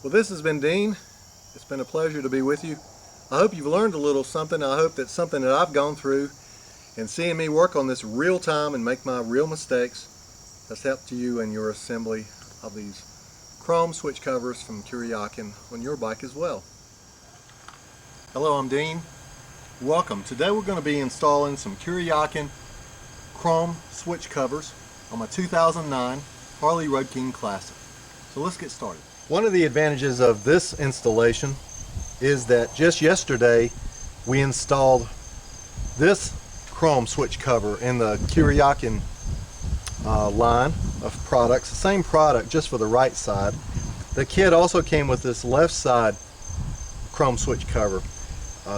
Well, this has been Dean. It's been a pleasure to be with you. I hope you've learned a little something. I hope that something that I've gone through and seeing me work on this real time and make my real mistakes has helped you in your assembly of these chrome switch covers from Kuryakyn on your bike as well. Hello, I'm Dean. Welcome. Today we're going to be installing some Kuryakyn chrome switch covers on my 2009 Harley-Davidson Classic. So let's get started. One of the advantages of this installation is that just yesterday we installed this chrome switch cover in the Kuryakyn line of products. The same product, just for the right side. The kit also came with this left side chrome switch cover.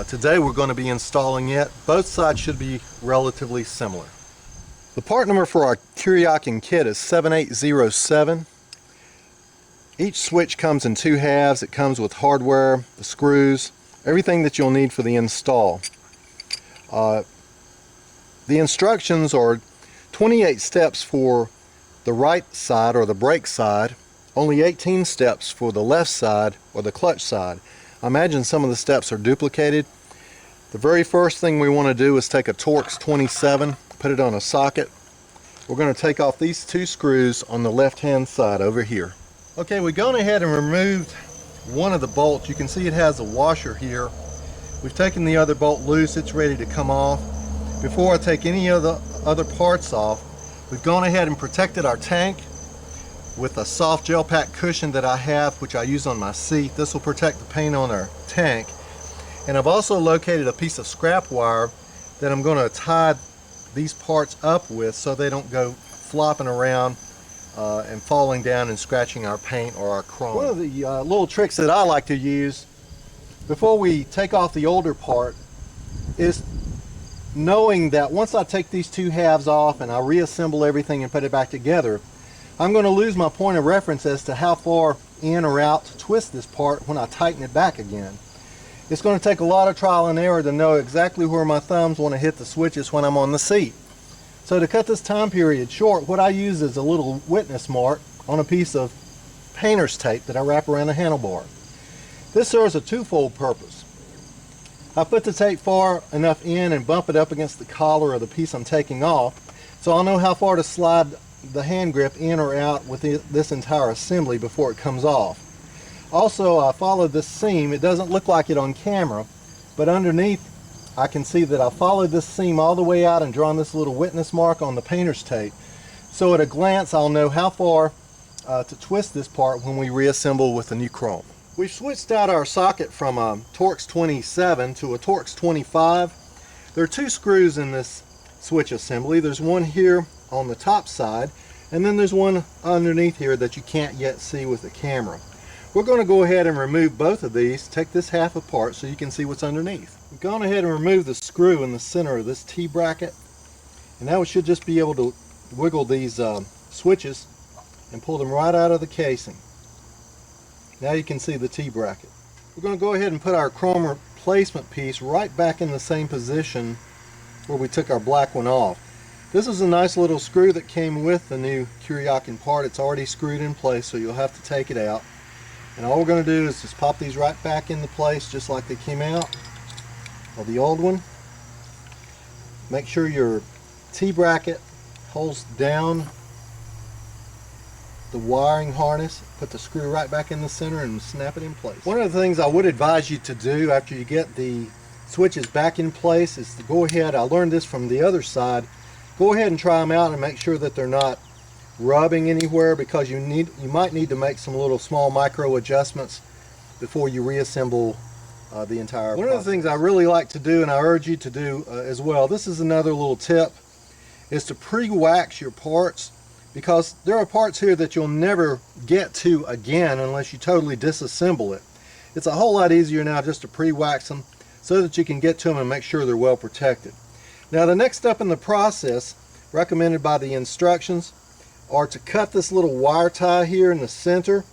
Today we're going to be installing it. Both sides should be relatively similar. The part number for our Kuryakyn kit is 7807. Each switch comes in two halves. It comes with hardware, the screws, everything that you'll need for the install. The instructions are 28 steps for the right side or the brake side, only 18 steps for the left side or the clutch side. I imagine some of the steps are duplicated. The very first thing we want to do is take a Torx 27, put it on a socket. We're going to take off these two screws on the left hand side over here. Okay, we've gone ahead and removed one of the bolts. You can see it has a washer here. We've taken the other bolt loose. It's ready to come off. Before I take any of the other parts off, we've gone ahead and protected our tank with a soft gel pack cushion that I have, which I use on my seat. This will protect the paint on our tank. And I've also located a piece of scrap wire that I'm going to tie these parts up with so they don't go flopping around and falling down and scratching our paint or our chrome. One of the little tricks that I like to use before we take off the older part is knowing that once I take these two halves off and I reassemble everything and put it back together, I'm going to lose my point of reference as to how far in or out to twist this part when I tighten it back again. It's going to take a lot of trial and error to know exactly where my thumbs want to hit the switches when I'm on the seat. So to cut this time period short, what I use is a little witness mark on a piece of painter's tape that I wrap around the handlebar. This serves a twofold purpose. I put the tape far enough in and bump it up against the collar of the piece I'm taking off, so I'll know how far to slide the hand grip in or out with this entire assembly before it comes off. Also, I followed this seam. It doesn't look like it on camera, but underneath I can see that I followed this seam all the way out and drawn this little witness mark on the painter's tape. So at a glance I'll know how far to twist this part when we reassemble with the new chrome. We've switched out our socket from a Torx 27 to a Torx 25. There are two screws in this switch assembly. There's one here on the top side, and then there's one underneath here that you can't yet see with the camera. We're going to go ahead and remove both of these, take this half apart so you can see what's underneath. We've gone ahead and removed the screw in the center of this T-bracket, and now we should just be able to wiggle these switches and pull them right out of the casing. Now you can see the T-bracket. We're going to go ahead and put our chrome replacement piece right back in the same position where we took our black one off. This is a nice little screw that came with the new Kuryakyn part. It's already screwed in place, so you'll have to take it out. And all we're going to do is just pop these right back into place just like they came out of the old one. Make sure your T-bracket holds down the wiring harness. Put the screw right back in the center and snap it in place. One of the things I would advise you to do after you get the switches back in place is to go ahead, I learned this from the other side, go ahead and try them out and make sure that they're not rubbing anywhere, because you might need to make some little small micro adjustments before you reassemble the entire process. One of the things I really like to do, and I urge you to do as well, this is another little tip, is to pre-wax your parts, because there are parts here that you'll never get to again unless you totally disassemble it. It's a whole lot easier now just to pre-wax them so that you can get to them and make sure they're well protected. Now the next step in the process, recommended by the instructions, are to cut this little wire tie here in the center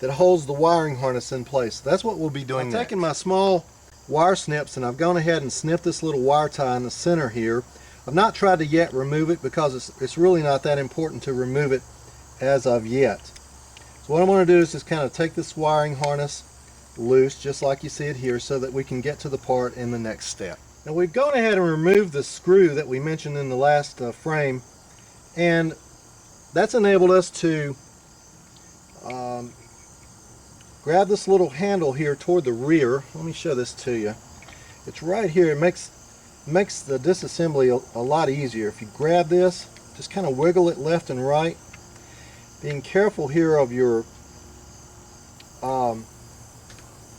that holds the wiring harness in place. That's what we'll be doing next. I've taken my small wire snips and I've gone ahead and snipped this little wire tie in the center here. I've not tried to yet remove it because it's really not that important to remove it as of yet. So what I'm going to do is just kind of take this wiring harness loose, just like you see it here, so that we can get to the part in the next step. Now we've gone ahead and removed the screw that we mentioned in the last frame, and that's enabled us to grab this little handle here toward the rear. Let me show this to you. It's right here. It makes the disassembly a lot easier. If you grab this, just kind of wiggle it left and right, being careful here of your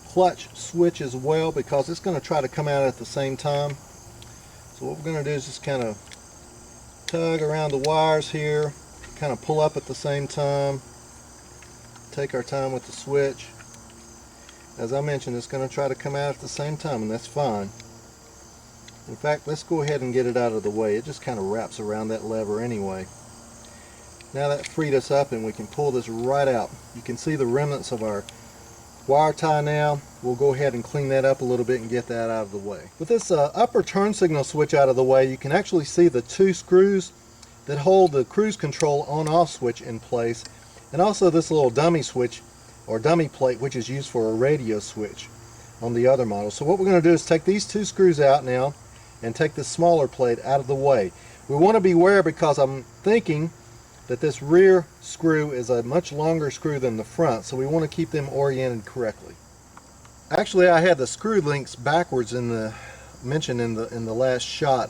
clutch switch as well, because it's going to try to come out at the same time. So what we're going to do is just kind of tug around the wires here, kind of pull up at the same time, take our time with the switch. As I mentioned, it's going to try to come out at the same time, and that's fine. In fact, let's go ahead and get it out of the way. It just kind of wraps around that lever anyway. Now that freed us up, and we can pull this right out. You can see the remnants of our wire tie now. We'll go ahead and clean that up a little bit and get that out of the way. With this upper turn signal switch out of the way, you can actually see the two screws that hold the cruise control on-off switch in place, and also this little dummy switch or dummy plate, which is used for a radio switch on the other model. So what we're going to do is take these two screws out now and take this smaller plate out of the way. We want to beware, because I'm thinking that this rear screw is a much longer screw than the front, so we want to keep them oriented correctly. Actually, I had the screw links backwards mentioned in the last shot.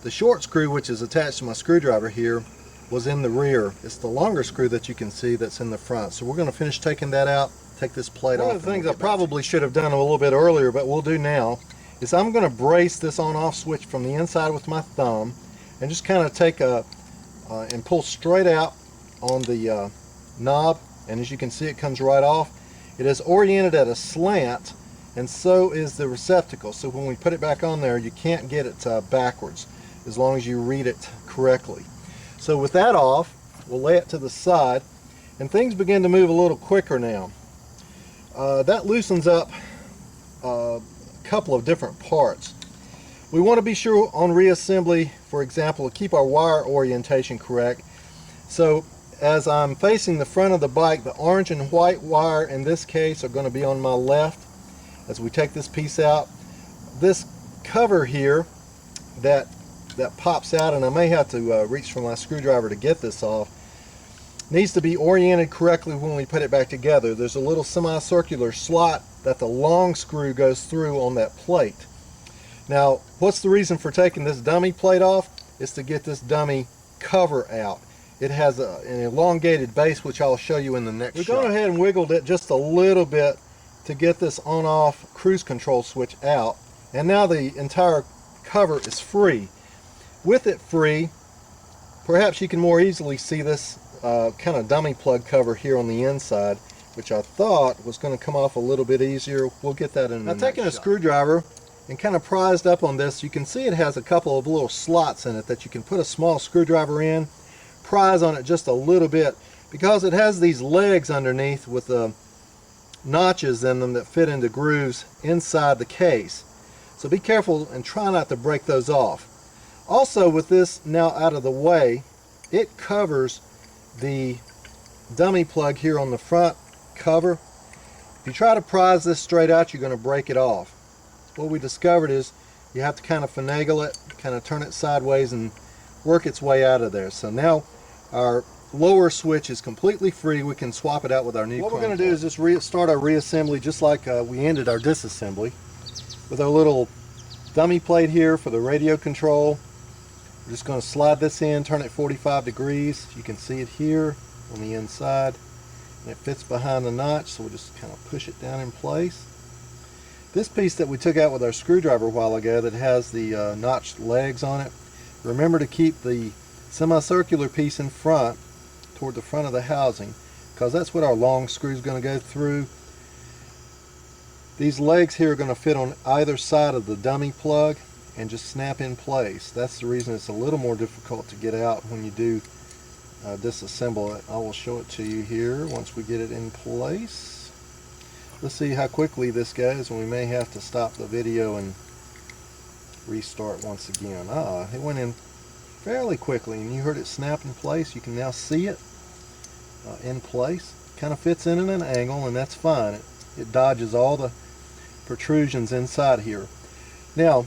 The short screw, which is attached to my screwdriver here, was in the rear. It's the longer screw that you can see that's in the front. So we're going to finish taking that out, take this plate off. One of the things I probably should have done a little bit earlier, but we'll do now, is I'm going to brace this on-off switch from the inside with my thumb, and just kind of take and pull straight out on the knob, and as you can see, it comes right off. It is oriented at a slant, and so is the receptacle. So when we put it back on there, you can't get it backwards as long as you read it correctly. So with that off, we'll lay it to the side, and things begin to move a little quicker now. That loosens up a couple of different parts. We want to be sure on reassembly, for example, to keep our wire orientation correct. So as I'm facing the front of the bike, the orange and white wire in this case are going to be on my left. As we take this piece out, this cover here that pops out, and I may have to reach for my screwdriver to get this off, needs to be oriented correctly when we put it back together. There's a little semicircular slot that the long screw goes through on that plate. Now, what's the reason for taking this dummy plate off? Is to get this dummy cover out. It has an elongated base, which I'll show you in the next shot. We've gone ahead and wiggled it just a little bit to get this on-off cruise control switch out, and now the entire cover is free. With it free, perhaps you can more easily see this kind of dummy plug cover here on the inside, which I thought was going to come off a little bit easier. We'll get that in the next shot. Now, taking a screwdriver and kind of prized up on this, you can see it has a couple of little slots in it that you can put a small screwdriver in, prise on it just a little bit, because it has these legs underneath with notches in them that fit into grooves inside the case. So be careful and try not to break those off. Also, with this now out of the way, it covers the dummy plug here on the front cover. If you try to prise this straight out, you're going to break it off. What we discovered is you have to kind of finagle it, kind of turn it sideways and work its way out of there. So now our lower switch is completely free. We can swap it out with our new. What we're going to do is just start our reassembly just like we ended our disassembly, with our little dummy plate here for the radio control. We're just going to slide this in, turn it 45 degrees. You can see it here on the inside, and it fits behind the notch, so we'll just kind of push it down in place. This piece that we took out with our screwdriver a while ago that has the notched legs on it, remember to keep the semicircular piece in front, toward the front of the housing, because that's what our long screw is going to go through. These legs here are going to fit on either side of the dummy plug and just snap in place. That's the reason it's a little more difficult to get out when you do disassemble it. I will show it to you here once we get it in place. Let's see how quickly this goes, and we may have to stop the video and restart once again. It went in fairly quickly, and you heard it snap in place. You can now see it in place. Kind kind of fits in at an angle, and that's fine. It dodges all the protrusions inside here. Now,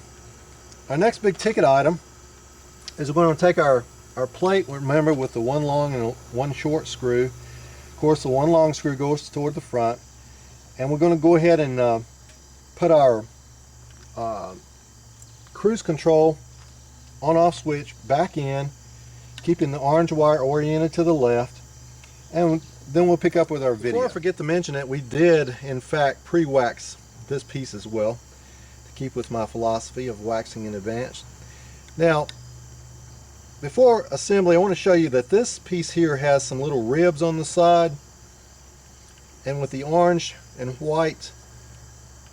our next big ticket item is we're going to take our plate, remember, with the one long and one short screw. Of course, the one long screw goes toward the front, and we're going to go ahead and put our cruise control on-off switch back in, keeping the orange wire oriented to the left, and then we'll pick up with our video. Before I forget to mention it, we did in fact pre-wax this piece as well, to keep with my philosophy of waxing in advance. Now, before assembly, I want to show you that this piece here has some little ribs on the side, and with the orange and white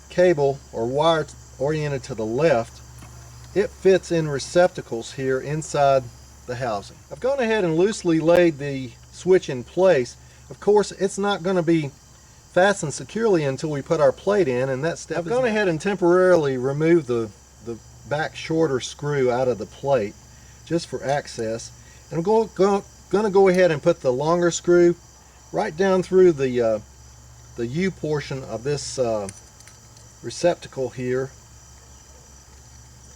cable or wire oriented to the left, it fits in receptacles here inside the housing. I've gone ahead and loosely laid the switch in place. Of course, it's not going to be fastened securely until we put our plate in, and that step I've gone ahead and temporarily removed the back shorter screw out of the plate just for access, and I'm going to go ahead and put the longer screw right down through the U portion of this receptacle here,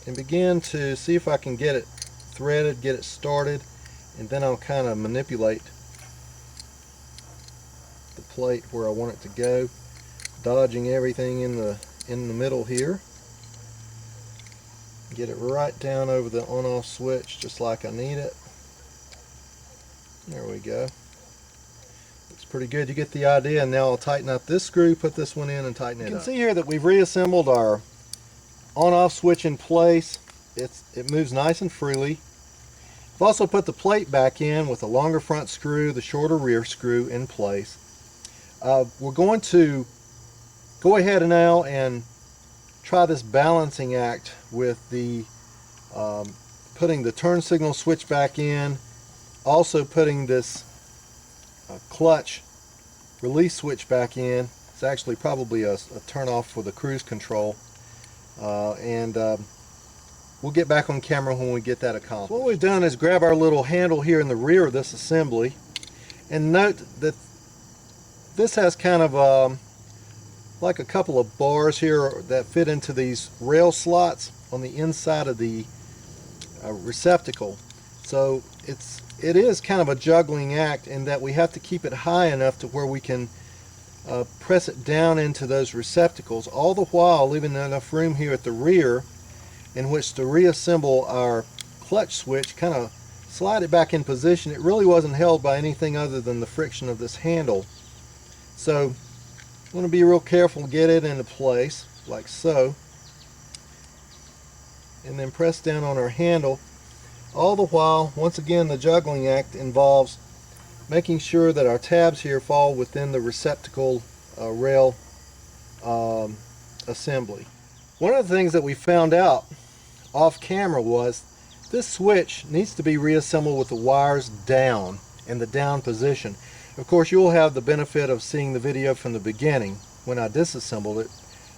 and begin to see if I can get it threaded, get it started, and then I'll kind of manipulate the plate where I want it to go, dodging everything in the middle here. Get it right down over the on-off switch just like I need it. There we go. Looks pretty good. You get the idea. And now I'll tighten up this screw, put this one in, and tighten it up. You can see here that we've reassembled our on-off switch in place. It moves nice and freely. I've also put the plate back in with the longer front screw, the shorter rear screw in place. We're going to go ahead now and try this balancing act with the putting the turn signal switch back in, also putting this clutch release switch back in. It's actually probably a turn off for the cruise control, and we'll get back on camera when we get that accomplished. What we've done is grab our little handle here in the rear of this assembly, and note that this has kind of like a couple of bars here that fit into these rail slots on the inside of the receptacle. So it is kind of a juggling act in that we have to keep it high enough to where we can press it down into those receptacles, all the while leaving enough room here at the rear in which to reassemble our clutch switch, kind of slide it back in position. It really wasn't held by anything other than the friction of this handle. So I'm going to be real careful to get it into place like so, and then press down on our handle. All the while, once again, the juggling act involves making sure that our tabs here fall within the receptacle rail assembly. One of the things that we found out off camera was this switch needs to be reassembled with the wires down in the down position. Of course, you'll have the benefit of seeing the video from the beginning. When I disassembled it,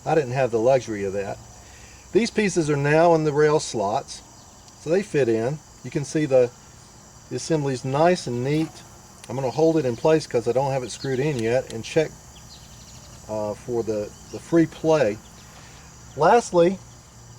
I didn't have the luxury of that. These pieces are now in the rail slots, so they fit in. You can see the assembly is nice and neat. I'm going to hold it in place because I don't have it screwed in yet, and check for the free play. Lastly,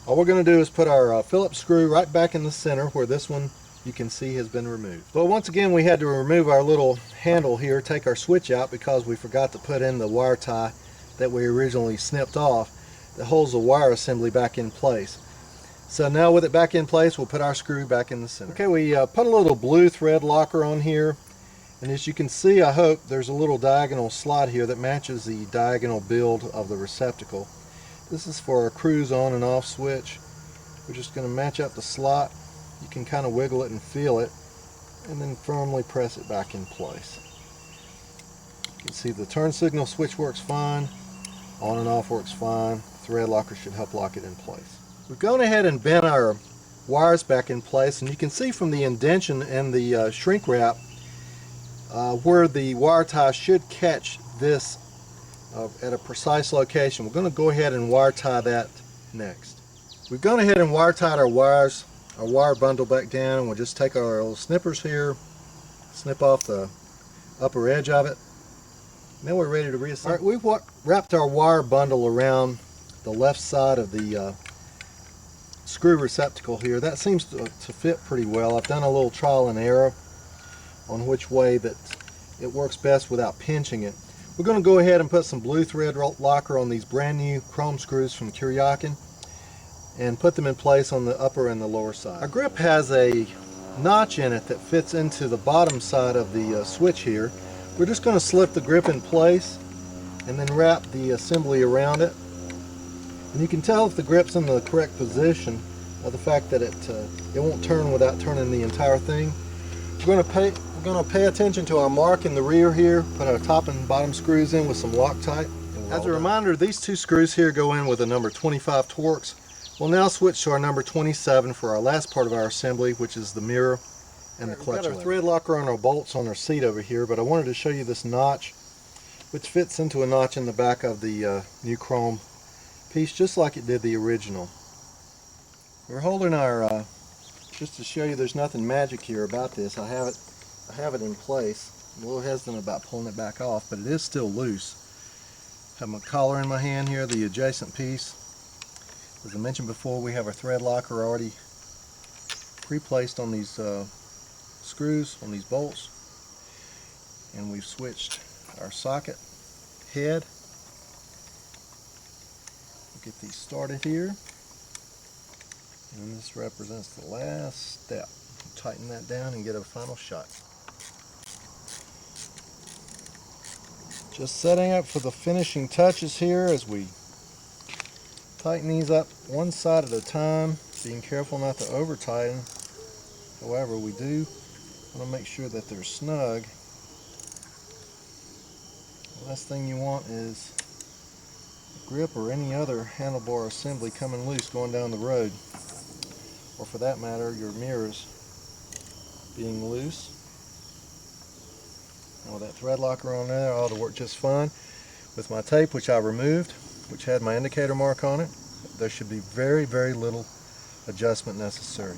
all we're going to do is put our Phillips screw right back in the center where this one you can see has been removed. But once again, we had to remove our little handle here, take our switch out because we forgot to put in the wire tie that we originally snipped off that holds the wire assembly back in place. So now with it back in place, we'll put our screw back in the center. Okay, we put a little blue thread locker on here, and as you can see, I hope, there's a little diagonal slot here that matches the diagonal build of the receptacle. This is for our cruise on and off switch. We're just going to match up the slot. You can kind of wiggle it and feel it, and then firmly press it back in place. You can see the turn signal switch works fine, on and off works fine. Thread locker should help lock it in place. We've gone ahead and bent our wires back in place, and you can see from the indention and the shrink wrap where the wire tie should catch this at a precise location. We're going to go ahead and wire tie that next. We've gone ahead and wire tied our wire bundle back down, and we'll just take our little snippers here, snip off the upper edge of it, Now we're ready to reassemble. All right, we've wrapped our wire bundle around the left side of the screw receptacle here. That seems to fit pretty well. I've done a little trial and error on which way that it works best without pinching it. We're going to go ahead and put some blue thread locker on these brand new chrome screws from Kuryakyn and put them in place on the upper and the lower side. Our grip has a notch in it that fits into the bottom side of the switch here. We're just going to slip the grip in place and then wrap the assembly around it. And you can tell if the grip's in the correct position by the fact that it won't turn without turning the entire thing. We're going to pay attention to our mark in the rear here, put our top and bottom screws in with some Loctite. As a reminder, these two screws here go in with a number 25 Torx. We'll now switch to our number 27 for our last part of our assembly, which is the mirror and the clutch. We've got our thread locker on our bolts on our seat over here, but I wanted to show you this notch, which fits into a notch in the back of the new chrome piece, just like it did the original. We're holding our, just to show you there's nothing magic here about this, I have it in place. I'm a little hesitant about pulling it back off, but it is still loose. I have my collar in my hand here, the adjacent piece. As I mentioned before, we have our thread locker already pre-placed on these screws, on these bolts, and we've switched our socket head. We'll get these started here, and this represents the last step. Tighten that down and get a final shot. Just setting up for the finishing touches here as we tighten these up one side at a time, being careful not to over tighten. However, we do want to make sure that they're snug. The last thing you want is a grip or any other handlebar assembly coming loose going down the road, or for that matter your mirrors being loose. And with that thread locker on there, I ought to work just fine. With my tape, which I removed, which had my indicator mark on it, there should be very, very little adjustment necessary.